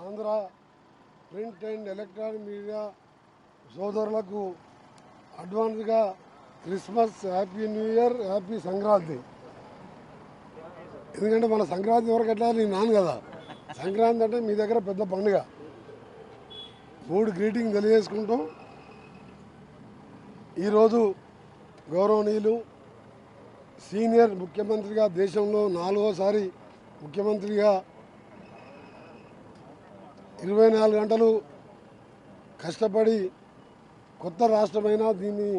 Andhra print and electronic media సోదరులకు అడ్వాన్స్గా Christmas, happy new year, happy Sankranti. ఎందుకంటే మన సంక్రాంతి వరకు ఎట్లా నేను నాను కదా, సంక్రాంతి అంటే మీ దగ్గర పెద్ద పండుగ. 3 గ్రీటింగ్ తెలియజేసుకుంటాం. ఈరోజు గౌరవనీయులు సీనియర్ ముఖ్యమంత్రిగా, దేశంలో 4వసారి ముఖ్యమంత్రిగా 24 గంటలు కష్టపడి కొత్త రాష్ట్రమైన దీన్ని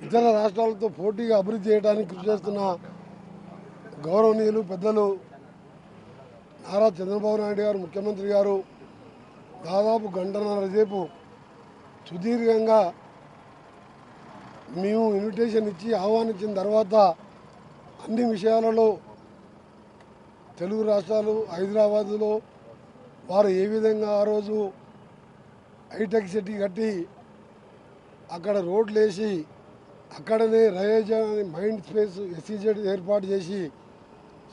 ఇతర రాష్ట్రాలతో పోటీగా అభివృద్ధి చేయడానికి కృషి చేస్తున్న గౌరవనీయులు పెద్దలు నారా చంద్రబాబు నాయుడు గారు ముఖ్యమంత్రి గారు దాదాపు గంటన్నర సేపు సుదీర్ఘంగా మేము ఇన్విటేషన్ ఇచ్చి ఆహ్వానించిన తర్వాత అన్ని విషయాలలో తెలుగు రాష్ట్రాలు, హైదరాబాదులో వారు ఏ విధంగా ఆ రోజు హైటెక్ సిటీ కట్టి అక్కడ రోడ్లు వేసి అక్కడనే రయేజా మైండ్ స్పేస్ ఎస్సీజెడ్ ఏర్పాటు చేసి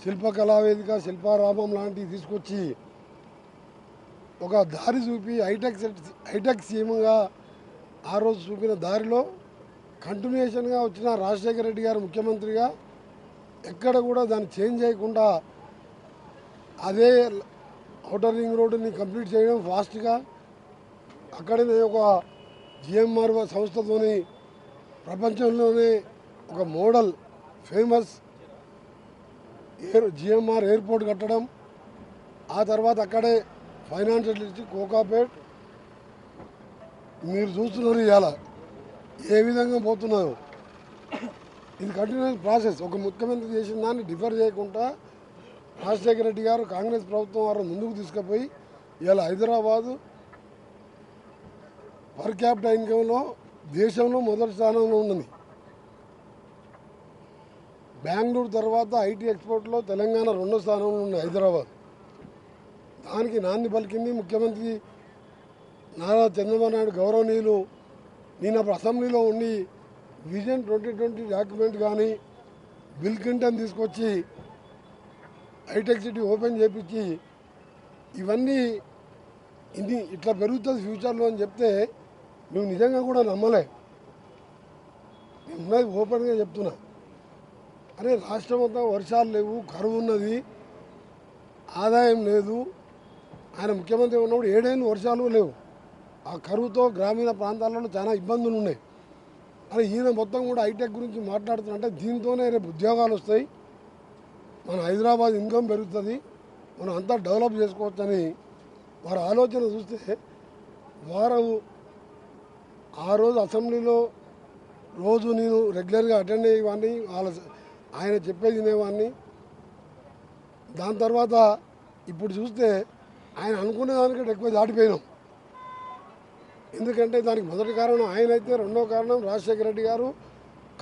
శిల్పకళావేదిక, శిల్పారామం లాంటివి తీసుకొచ్చి ఒక దారి చూపి హైటెక్ సీఎంగా ఆ రోజు చూపిన దారిలో కంటిన్యూషన్గా వచ్చిన రాజశేఖర రెడ్డి గారు ముఖ్యమంత్రిగా ఎక్కడ కూడా దాన్ని చేంజ్ చేయకుండా అదే ఔటర్ రింగ్ రోడ్డుని కంప్లీట్ చేయడం ఫాస్ట్గా, అక్కడనే ఒక జిఎంఆర్ సంస్థతోని ప్రపంచంలోనే ఒక మోడల్ ఫేమస్ జిఎంఆర్ ఎయిర్పోర్ట్ కట్టడం, ఆ తర్వాత అక్కడే ఫైనాన్షియల్ డిస్ట్రిక్ట్ కోకాపేట్ మీరు చూస్తున్నారు ఇవాళ ఏ విధంగా పోతున్నాయో. ఇది కంటిన్యూస్ ప్రాసెస్. ఒక ముఖ్యమంత్రి చేసిన దాన్ని డిఫర్ చేయకుండా రాజశేఖర రెడ్డి గారు కాంగ్రెస్ ప్రభుత్వం వారు ముందుకు తీసుకుపోయి ఇవాళ హైదరాబాదు పర్ క్యాపిటల్ ఇన్కంలో దేశంలో మొదటి స్థానంలో ఉన్నది. బెంగళూరు తర్వాత ఐటీ ఎక్స్పోర్ట్లో తెలంగాణ 2వ స్థానంలో ఉంది హైదరాబాద్. దానికి నాంది పలికింది ముఖ్యమంత్రి నారా చంద్రబాబు నాయుడు గౌరవనీయులు. నేను అప్పుడు అసెంబ్లీలో ఉండి విజన్ 2020 డాక్యుమెంట్ కానీ బిల్ క్లింటన్ తీసుకొచ్చి హైటెక్ సిటీ ఓపెన్ చేపించి ఇవన్నీ ఇట్లా పెరుగుతుంది ఫ్యూచర్లో అని చెప్తే మేము నిజంగా కూడా నమ్మలే. నేను ఉన్నది ఓపెన్గా చెప్తున్నా. అరే రాష్ట్రం అంతా వర్షాలు లేవు, కరువు ఉన్నది, ఆదాయం లేదు. ఆయన ముఖ్యమంత్రి ఉన్నప్పుడు 7 ఏళ్ళు వర్షాలు లేవు. ఆ కరువుతో గ్రామీణ ప్రాంతాలలో చాలా ఇబ్బందులు ఉన్నాయి. అని ఈయన మొత్తం కూడా హైటెక్ గురించి మాట్లాడుతున్నట్టే దీంతోనే రేపు ఉద్యోగాలు వస్తాయి, మన హైదరాబాద్ ఇన్కమ్ పెరుగుతుంది, మనం అంతా డెవలప్ చేసుకోవచ్చని వారి ఆలోచన చూస్తే వారు ఆ రోజు అసెంబ్లీలో రోజు నేను రెగ్యులర్గా అటెండ్ అయ్యేవాడిని, ఆయన చెప్పేది వినేవాడిని. దాని తర్వాత ఇప్పుడు చూస్తే ఆయన అనుకునే దానికంటే ఎక్కువ దాటిపోయినాం. ఎందుకంటే దానికి మొదటి కారణం ఆయన అయితే, రెండో కారణం రాజశేఖర రెడ్డి గారు,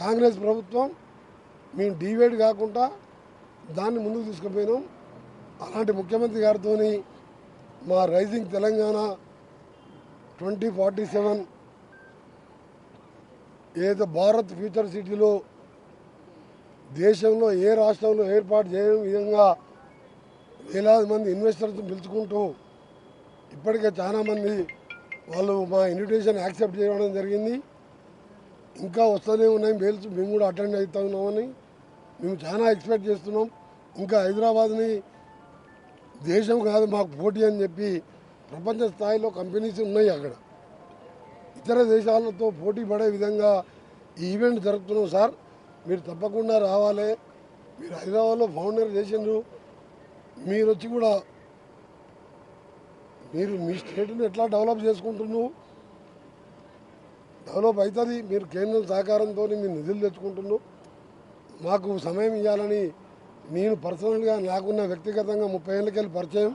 కాంగ్రెస్ ప్రభుత్వం. మేము డివైడ్ కాకుండా దాన్ని ముందుకు తీసుకుపోయినాం. అలాంటి ముఖ్యమంత్రి గారితో మా రైజింగ్ తెలంగాణ 2047 ఏదైతే భారత్ ఫ్యూచర్ సిటీలో దేశంలో ఏ రాష్ట్రంలో ఏర్పాటు చేయడం విధంగా వేలాది మంది ఇన్వెస్టర్స్ పిలుచుకుంటూ ఇప్పటికే చాలామంది వాళ్ళు మా ఇన్విటేషన్ యాక్సెప్ట్ చేయడం జరిగింది. ఇంకా వస్తూనే ఉన్నాయి మెయిల్స్, మేము కూడా అటెండ్ అవుతా ఉన్నామని మేము చాలా ఎక్స్పెక్ట్ చేస్తున్నాం. ఇంకా హైదరాబాద్ని దేశం కాదు మాకు పోటీ అని చెప్పి ప్రపంచ స్థాయిలో కంపెనీస్ ఉన్నాయి. అక్కడ ఇతర దేశాలతో పోటీ పడే విధంగా ఈ ఈవెంట్ జరుపుతున్నాం. సార్ మీరు తప్పకుండా రావాలి. మీరు హైదరాబాద్లో ఫౌండర్ చేసిండ్రు, మీరు వచ్చి కూడా మీరు మీ స్టేట్ని ఎట్లా డెవలప్ చేసుకుంటున్నావు, డెవలప్ అవుతుంది. మీరు కేంద్రం సహకారంతో మీరు నిధులు తెచ్చుకుంటున్నావు. మాకు సమయం ఇవ్వాలని నేను పర్సనల్గా నాకున్న వ్యక్తిగతంగా 30 ఏళ్ళకెళ్ళి పరిచయం,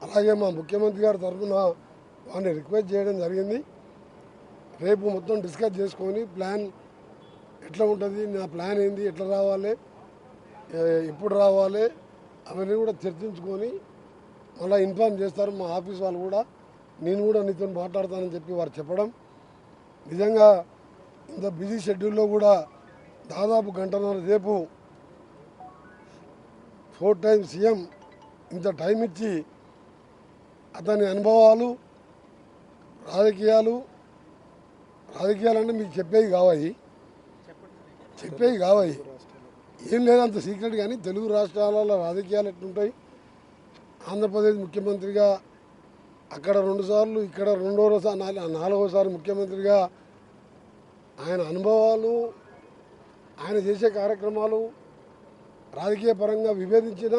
అలాగే మా ముఖ్యమంత్రి గారి తరఫున వారిని రిక్వెస్ట్ చేయడం జరిగింది. రేపు మొత్తం డిస్కస్ చేసుకొని ప్లాన్ ఎట్లా ఉంటుంది, నా ప్లాన్ ఏంది, ఎట్లా రావాలి, ఎప్పుడు రావాలి అవన్నీ కూడా చర్చించుకొని మళ్ళీ ఇన్ఫార్మ్ చేస్తారు మా ఆఫీస్ వాళ్ళు కూడా. నేను కూడా నీతో మాట్లాడతానని చెప్పి వారు చెప్పడం. నిజంగా ఇంత బిజీ షెడ్యూల్లో కూడా దాదాపు గంటన్నర సేపు 4 టైమ్స్ సీఎం ఇంత టైం ఇచ్చి అతని అనుభవాలు రాజకీయాలు అంటే మీకు చెప్పేవి కావాయి ఏం లేదంత సీక్రెట్. కానీ తెలుగు రాష్ట్రాలలో రాజకీయాలు ఎట్లుంటాయి, ఆంధ్రప్రదేశ్ ముఖ్యమంత్రిగా అక్కడ 2 సార్లు ఇక్కడ 4వసారి ముఖ్యమంత్రిగా ఆయన అనుభవాలు, ఆయన చేసే కార్యక్రమాలు రాజకీయ పరంగా విభేదించిన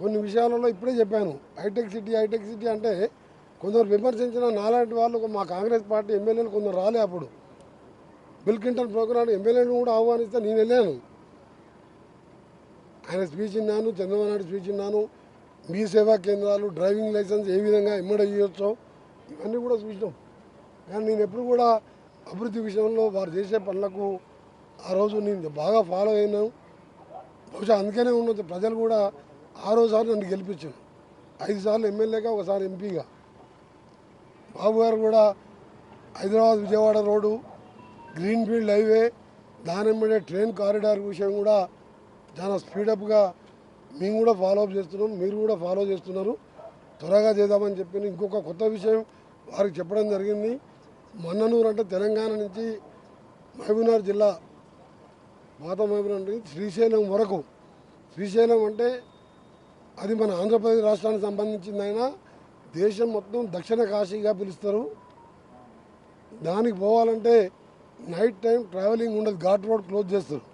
కొన్ని విషయాలలో ఇప్పుడే చెప్పాను. హైటెక్ సిటీ అంటే కొందరు విమర్శించిన నాలాంటి వాళ్ళు మా కాంగ్రెస్ పార్టీ ఎమ్మెల్యేలు కొందరు రాలే. అప్పుడు బిల్ క్లింటన్ ప్రోగ్రాం ఎమ్మెల్యేలను కూడా ఆహ్వానిస్తే నేను వెళ్ళాను. ఆయన స్పీచ్ విన్నాను, చంద్రబాబు నాయుడు స్పీచ్ విన్నాను. మీ సేవా కేంద్రాలు, డ్రైవింగ్ లైసెన్స్ ఏ విధంగా ఇవ్వచ్చో ఇవన్నీ కూడా చూసినాం. కానీ నేను ఎప్పుడు కూడా అభివృద్ధి విషయంలో వారు చేసే పనులకు ఆ రోజు నేను బాగా ఫాలో అయినాను. బహుశా అందుకనే ఉండొచ్చు ప్రజలు కూడా 6వ సారి నన్ను గెలిపించాను. 5 సార్లు ఎమ్మెల్యేగా, ఒకసారి ఎంపీగా. బాబు గారు కూడా Hyderabad Vijayawada road, green field highway, దానిమ్మడే ట్రైన్ కారిడార్ విషయం కూడా చాలా స్పీడప్గా మేము కూడా ఫాలోఅప్ చేస్తున్నాం, మీరు కూడా ఫాలో చేస్తున్నారు. త్వరగా చేద్దామని చెప్పి ఇంకొక కొత్త విషయం వారికి చెప్పడం జరిగింది. మన్ననూరు అంటే తెలంగాణ నుంచి మహబూబ్నగర్ జిల్లా, పాత మహబూబ్నగర్ నుంచి శ్రీశైలం వరకు. శ్రీశైలం అంటే అది మన ఆంధ్రప్రదేశ్ రాష్ట్రానికి సంబంధించింది. అయినా దేశం మొత్తం దక్షిణ కాశీగా పిలుస్తారు. దానికి పోవాలంటే నైట్ టైం ట్రావెలింగ్ ఉండదు, ఘాట్ రోడ్ క్లోజ్ చేస్తారు.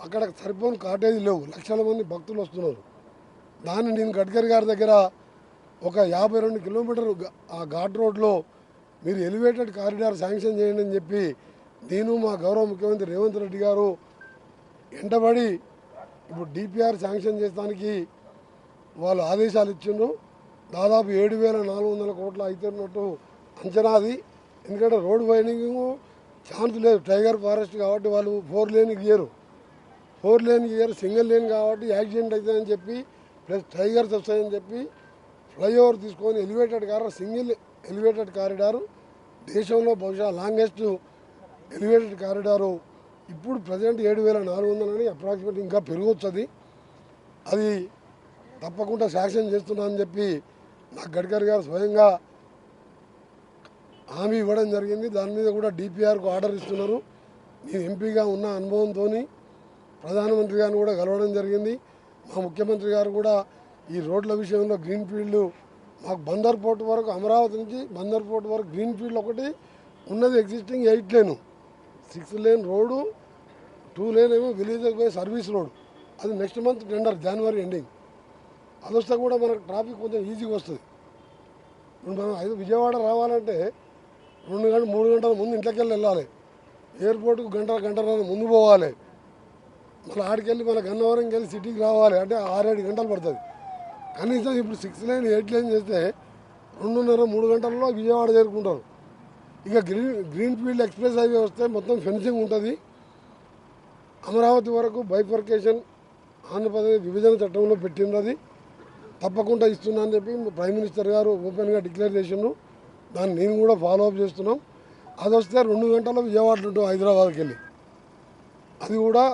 అక్కడ సరిపోని కాటేజీ లేవు, లక్షల మంది భక్తులు వస్తున్నారు. దాన్ని నేను గడ్కరీ గారి దగ్గర ఒక 52 కిలోమీటర్లు ఆ ఘాట్ రోడ్లో మీరు ఎలివేటెడ్ కారిడార్ శాంక్షన్ చేయండి అని చెప్పి నేను మా గౌరవ ముఖ్యమంత్రి రేవంత్ రెడ్డి గారు వెంటబడి ఇప్పుడు డిపిఆర్ శాంక్షన్ చేసడానికి వాళ్ళు ఆదేశాలు ఇచ్చిండ్రు. దాదాపు 7,400 కోట్లు అవుతున్నట్టు అంచనాది. ఎందుకంటే రోడ్ వైండింగ్ ఛాన్స్ లేదు, టైగర్ ఫారెస్ట్ కాబట్టి వాళ్ళు 4 లేన్ గీయరు, సింగిల్ లేన్ కాబట్టి యాక్సిడెంట్ అవుతుందని చెప్పి ప్లస్ టైగర్స్ వస్తాయని చెప్పి ఫ్లైఓవర్ తీసుకొని సింగిల్ ఎలివేటెడ్ కారిడారు, దేశంలో బహుశా లాంగెస్ట్ ఎలివేటెడ్ కారిడారు. ఇప్పుడు ప్రజెంట్ 7,400 అని అప్రాక్సిమేట్ ఇంకా పెరగొచ్చు. అది తప్పకుండా శాంక్షన్ చేస్తున్నా అని చెప్పి నాకు గడ్కరీ గారు స్వయంగా హామీ ఇవ్వడం జరిగింది. దాని మీద కూడా డిపిఆర్కు ఆర్డర్ ఇస్తున్నారు. నేను ఎంపీగా ఉన్న అనుభవంతో ప్రధానమంత్రి గారిని కూడా కలవడం జరిగింది. మా ముఖ్యమంత్రి గారు కూడా ఈ రోడ్ల విషయంలో గ్రీన్ ఫీల్డ్ మాకు బందర్ పోర్ట్ వరకు, అమరావతి నుంచి బందర్ పోర్ట్ వరకు గ్రీన్ ఫీల్డ్ ఒకటి ఉన్నది, ఎగ్జిస్టింగ్ 8 లేను, 6 లేన్ రోడ్డు, 2 లేన్ ఏమో విలేజ్కి పోయే సర్వీస్ రోడ్. అది నెక్స్ట్ మంత్ టెండర్, జనవరి ఎండింగ్. అది వస్తే కూడా మనకు ట్రాఫిక్ కొంచెం ఈజీగా వస్తుంది. ఇప్పుడు మనం విజయవాడ రావాలంటే 2-3 గంటల ముందు ఇంట్లోకి వెళ్ళాలి, ఎయిర్పోర్ట్కు గంటన్నర ముందు పోవాలి, మళ్ళీ ఆడికెళ్ళి మన గన్నవరంకి వెళ్ళి సిటీకి రావాలి అంటే 6-7 గంటలు పడుతుంది. కనీసం ఇప్పుడు 6 లేన్ 8 లేన్ చేస్తే 2.5-3 గంటల్లో విజయవాడ చేరుకుంటారు. ఇక గ్రీన్ ఫీల్డ్ ఎక్స్ప్రెస్ హైవే వస్తే మొత్తం ఫెన్సింగ్ ఉంటుంది. అమరావతి వరకు బైఫర్కేషన్ ఆంధ్రప్రదేశ్ విభజన చట్టంలో పెట్టినది, తప్పకుండా ఇస్తున్నా అని చెప్పి ప్రైమ్ మినిస్టర్ గారు ఓపెన్గా డిక్లేర్ చేసిండ్రు. దాన్ని నేను కూడా ఫాలోఅప్ చేస్తున్నాం. అది వస్తే 2 గంటల్లో విజయవాడలో ఉంటాం హైదరాబాద్కి వెళ్ళి. అది కూడా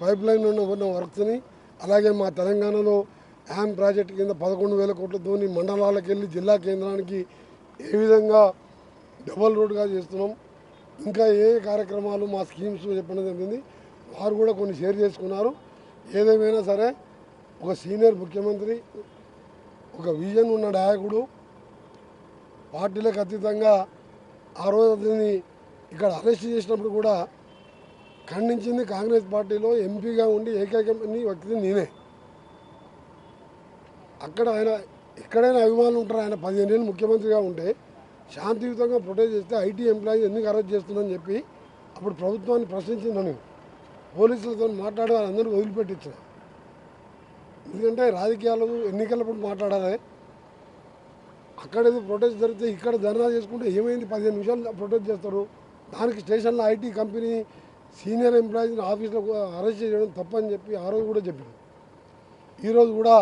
పైప్ లైన్ ఉన్న వర్క్స్ని, అలాగే మా తెలంగాణలో యామ్ ప్రాజెక్టు కింద 11,000 కోట్లతో మండలాలకు వెళ్ళి జిల్లా కేంద్రానికి ఏ విధంగా డబల్ రోడ్గా చేస్తున్నాం. ఇంకా ఏ కార్యక్రమాలు మా స్కీమ్స్ చెప్పడం జరిగింది. వారు కూడా కొన్ని షేర్ చేసుకున్నారు. ఏదేమైనా సరే ఒక సీనియర్ ముఖ్యమంత్రి, ఒక విజన్ ఉన్న నాయకుడు, పార్టీలకు అతీతంగా ఆ రోజు అతన్ని ఇక్కడ అరెస్ట్ చేసినప్పుడు కూడా ఖండించింది కాంగ్రెస్ పార్టీలో ఎంపీగా ఉండి ఏకైక వ్యక్తి నేనే. అక్కడ ఆయన ఎక్కడైనా అభిమానులు ఉంటారు. ఆయన 15 ఏళ్ళు ముఖ్యమంత్రిగా ఉంటే శాంతియుతంగా ప్రొటెస్ట్ చేస్తే ఐటీ ఎంప్లాయీస్ ఎందుకు అరెస్ట్ చేస్తుందని చెప్పి అప్పుడు ప్రభుత్వాన్ని ప్రశ్నించిందని పోలీసులతో మాట్లాడి వాళ్ళందరూ వదిలిపెట్టించారు. ఎందుకంటే రాజకీయాలు ఎన్నికలప్పుడు మాట్లాడాలి. అక్కడేదో ప్రొటెస్ట్ జరిగితే ఇక్కడ ధర్నా చేసుకుంటే ఏమైంది, 15 నిమిషాలు ప్రొటెస్ట్ చేస్తారు. దానికి స్టేషన్లో ఐటీ కంపెనీ సీనియర్ ఎంప్లాయీస్ని ఆఫీస్లో అరెస్ట్ చేయడం తప్పని చెప్పి ఆ రోజు కూడా చెప్పారు. ఈరోజు కూడా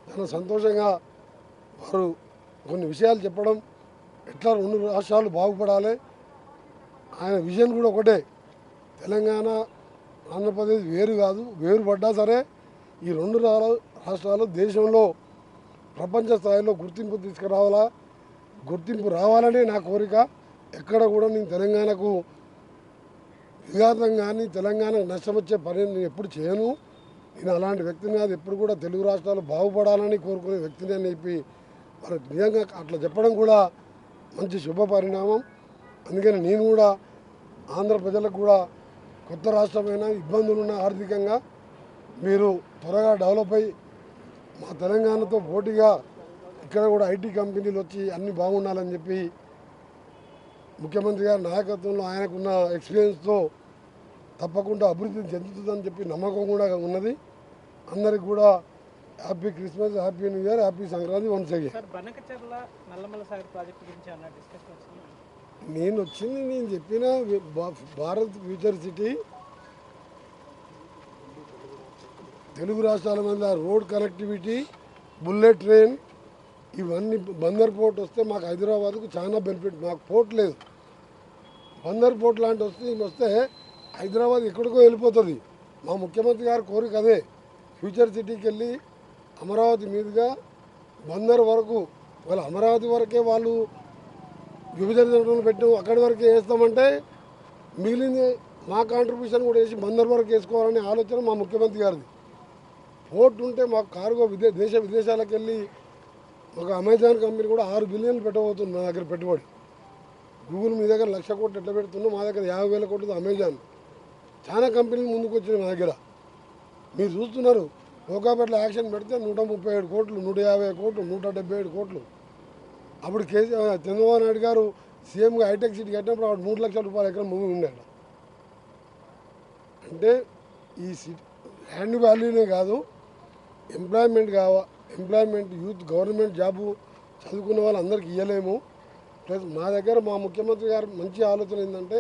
చాలా సంతోషంగా వారు కొన్ని విషయాలు చెప్పడం, ఎట్లా 2 రాష్ట్రాలు బాగుపడాలి, ఆయన విజన్ కూడా ఒకటే, తెలంగాణ ఆంధ్రప్రదేశ్ వేరు కాదు, వేరుపడ్డా సరే ఈ 2 రాష్ట్రాలు దేశంలో ప్రపంచ స్థాయిలో గుర్తింపు తీసుకురావాలా, గుర్తింపు రావాలనే నా కోరిక. ఎక్కడ కూడా నేను తెలంగాణకు విఘాతం కానీ తెలంగాణకు నష్టం వచ్చే పని నేను ఎప్పుడు చేయను. నేను అలాంటి వ్యక్తిని కాదు. ఎప్పుడు కూడా తెలుగు రాష్ట్రాలు బాగుపడాలని కోరుకునే వ్యక్తిని అని చెప్పి వాళ్ళకి నిజంగా అట్లా చెప్పడం కూడా మంచి శుభ పరిణామం. అందుకని నేను కూడా ఆంధ్ర ప్రజలకు కూడా కొత్త రాష్ట్రమైన ఇబ్బందులున్న ఆర్థికంగా మీరు త్వరగా డెవలప్ అయ్యి మా తెలంగాణతో పోటీగా ఇక్కడ కూడా ఐటీ కంపెనీలు వచ్చి అన్నీ బాగుండాలని చెప్పి ముఖ్యమంత్రి గారి నాయకత్వంలో ఆయనకున్న ఎక్స్పీరియన్స్తో తప్పకుండా అభివృద్ధి చెందుతుందని చెప్పి నమ్మకం కూడా ఉన్నది. అందరికి కూడా happy Christmas, happy new year, happy Sankranti once again. నేను వచ్చింది నేను చెప్పిన భారత్ ఫ్యూచర్ సిటీ తెలుగు రాష్ట్రాల మీద రోడ్ కనెక్టివిటీ, బుల్లెట్ ట్రైన్ ఇవన్నీ బందర్ పోర్ట్ వస్తే మాకు హైదరాబాద్కు చాలా బెనిఫిట్. మాకు పోర్ట్ లేదు. బందర్ పోర్ట్ లాంటి వస్తే హైదరాబాద్ ఎక్కడికో వెళ్ళిపోతుంది. మా ముఖ్యమంత్రి గారి కోరిక అదే. ఫ్యూచర్ సిటీకి వెళ్ళి అమరావతి మీదుగా బందర్ వరకు, వాళ్ళ అమరావతి వరకే వాళ్ళు విభజన పెట్టాం, అక్కడి వరకే వేస్తామంటే మిగిలింది మా కాంట్రిబ్యూషన్ కూడా వేసి బందర్ వరకు వేసుకోవాలనే ఆలోచన మా ముఖ్యమంత్రి గారిది. పోర్ట్ ఉంటే మాకు కార్గో దేశ విదేశాలకు వెళ్ళి ఒక అమెజాన్ కంపెనీ కూడా 6 బిలియన్లు పెట్టబోతుంది మా దగ్గర పెట్టుబడి. గూగుల్ మీ దగ్గర 1,00,000 కోట్లు ఎట్లా పెడుతుందో మా దగ్గర 50,000 కోట్లు అమెజాన్. చాలా కంపెనీలు ముందుకు వచ్చినాయి మా దగ్గర. మీరు చూస్తున్నారు. కోకాపేటలో యాక్షన్ పెడితే 137 కోట్లు, 150 కోట్లు, 177 కోట్లు. అప్పుడు చంద్రబాబు నాయుడు గారు సీఎంగా హైటెక్ సిటీ కట్టినప్పుడు అప్పుడు 3 లక్షల రూపాయల ఎకరం భూమి ఉండాడు. అంటే ఈ సిటీ ల్యాండ్ వాల్యూనే కాదు, ఎంప్లాయ్మెంట్ యూత్ గవర్నమెంట్ జాబు చదువుకున్న వాళ్ళందరికీ ఇవ్వలేము. ప్లస్ మా దగ్గర మా ముఖ్యమంత్రి గారు మంచి ఆలోచన ఏంటంటే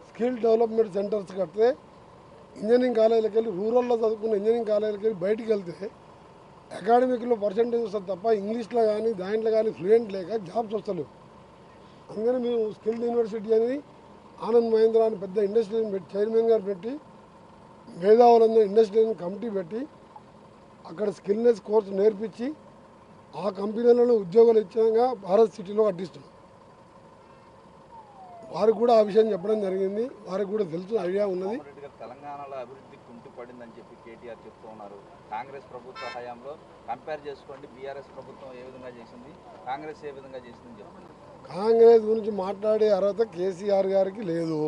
స్కిల్ డెవలప్మెంట్ సెంటర్స్ కడితే ఇంజనీరింగ్ కాలేజీలకు వెళ్ళి రూరల్లో చదువుకున్న ఇంజనీరింగ్ కాలేజీలకు వెళ్ళి బయటికి వెళ్తే అకాడమిక్లో పర్సెంటేజ్ వస్తుంది తప్ప ఇంగ్లీష్లో కానీ దాంట్లో కానీ ఫ్లూయెంట్ లేక జాబ్స్ వస్తలేవు. అందుకని మేము స్కిల్ యూనివర్సిటీ అని ఆనంద్ మహేంద్ర అని పెద్ద ఇండస్ట్రీని పెట్టి చైర్మన్ గారు పెట్టి మేధావులందరూ ఇండస్ట్రీని కమిటీ పెట్టి అక్కడ స్కిల్నెస్ కోర్సు నేర్పించి ఆ కంపెనీలలో ఉద్యోగాలు ఇచ్చాక భారత్ సిటీలో కట్టిస్తున్నాం. వారికి కూడా ఆ విషయం చెప్పడం జరిగింది. వారికి కూడా తెలుసు, ఐడియా ఉన్నది. తెలంగాణలో అభివృద్ధి కుంటుపడిందని చెప్పి కేటీఆర్ చెప్తూ ఉన్నారు. కాంగ్రెస్ ప్రభుత్వ హయాంలో కంపేర్ చేసుకోండి, బీఆర్ఎస్ ప్రభుత్వం ఏ విధంగా చేసింది, కాంగ్రెస్ ఏ విధంగా చేసిందని చెప్తున్నారు. కాంగ్రెస్ గురించి మాట్లాడే అర్హత కేసీఆర్ గారికి లేదు.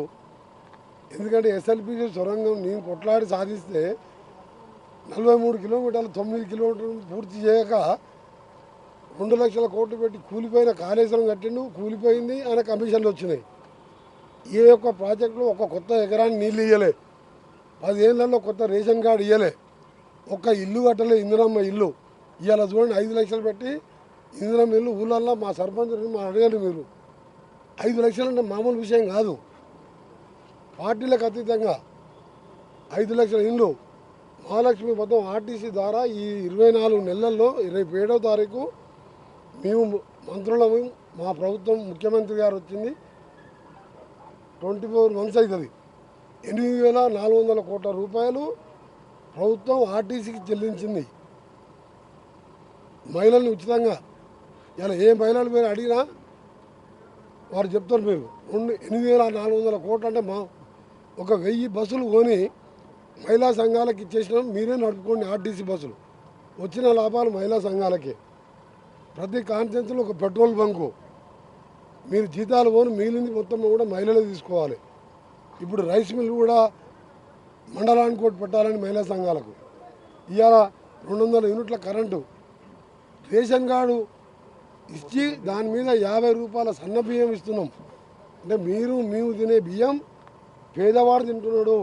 ఎందుకంటే ఎస్ఎల్బీసీ సొరంగం నేను కొట్లాడి సాధిస్తే 43 కిలోమీటర్లు 9 కిలోమీటర్లు పూర్తి చేయక 2 లక్షల కోట్లు పెట్టి కూలిపోయిన కాళేశ్వరం కట్టిండు, కూలిపోయింది. ఆయన కమిషన్లు వచ్చినాయి. ఏ ఒక్క ప్రాజెక్టులో ఒక కొత్త ఎకరాన్ని నీళ్ళు ఇవ్వలే. 10 ఏళ్లలో కొత్త రేషన్ కార్డు ఇవ్వలే. ఒక్క ఇల్లు కట్టలే, ఇందిరమ్మ ఇల్లు. ఇవాళ చూడండి 5 లక్షలు పెట్టి ఇందిరమ్మ ఇల్లు ఊళ్ళల్లో మా సర్పంచ్ మా అడగండి మీరు. 5 లక్షలు అంటే మామూలు విషయం కాదు. పార్టీలకు అతీతంగా 5 లక్షల ఇల్లు. మహాలక్ష్మి పథకం ఆర్టీసీ ద్వారా ఈ 24 నెలల్లో రేపు 7వ తారీఖు మేము మంత్రులము, మా ప్రభుత్వం ముఖ్యమంత్రి గారు వచ్చింది 24 మంత్స్ అవుతుంది. 8,400 కోట్ల రూపాయలు ప్రభుత్వం ఆర్టీసీకి చెల్లించింది మహిళల్ని ఉచితంగా. ఇలా ఏ మహిళలు మీరు అడిగినా వారు చెప్తారు. మీరు 8,400 కోట్లు అంటే మా ఒక 1000 బస్సులు కొని మహిళా సంఘాలకు ఇచ్చేసినాం. మీరే నడుపుకోండి ఆర్టీసీ బస్సులు. వచ్చిన లాభాలు మహిళా సంఘాలకే. ప్రతి కాన్స్టిట్యున్సీలో ఒక పెట్రోల్ బంకు. మీరు జీతాలు పోను, మిగిలింది మొత్తం కూడా మహిళలే తీసుకోవాలి. ఇప్పుడు రైస్ మిల్ కూడా మండలానికి ఒకటి పెట్టాలని మహిళా సంఘాలకు. ఇవాళ 200 యూనిట్ల కరెంటు. రేషన్ కార్డు ఇచ్చి దాని మీద 50 రూపాయల సన్న బియ్యం ఇస్తున్నాం. అంటే మేము తినే బియ్యం పేదవాడు తింటున్నాడు.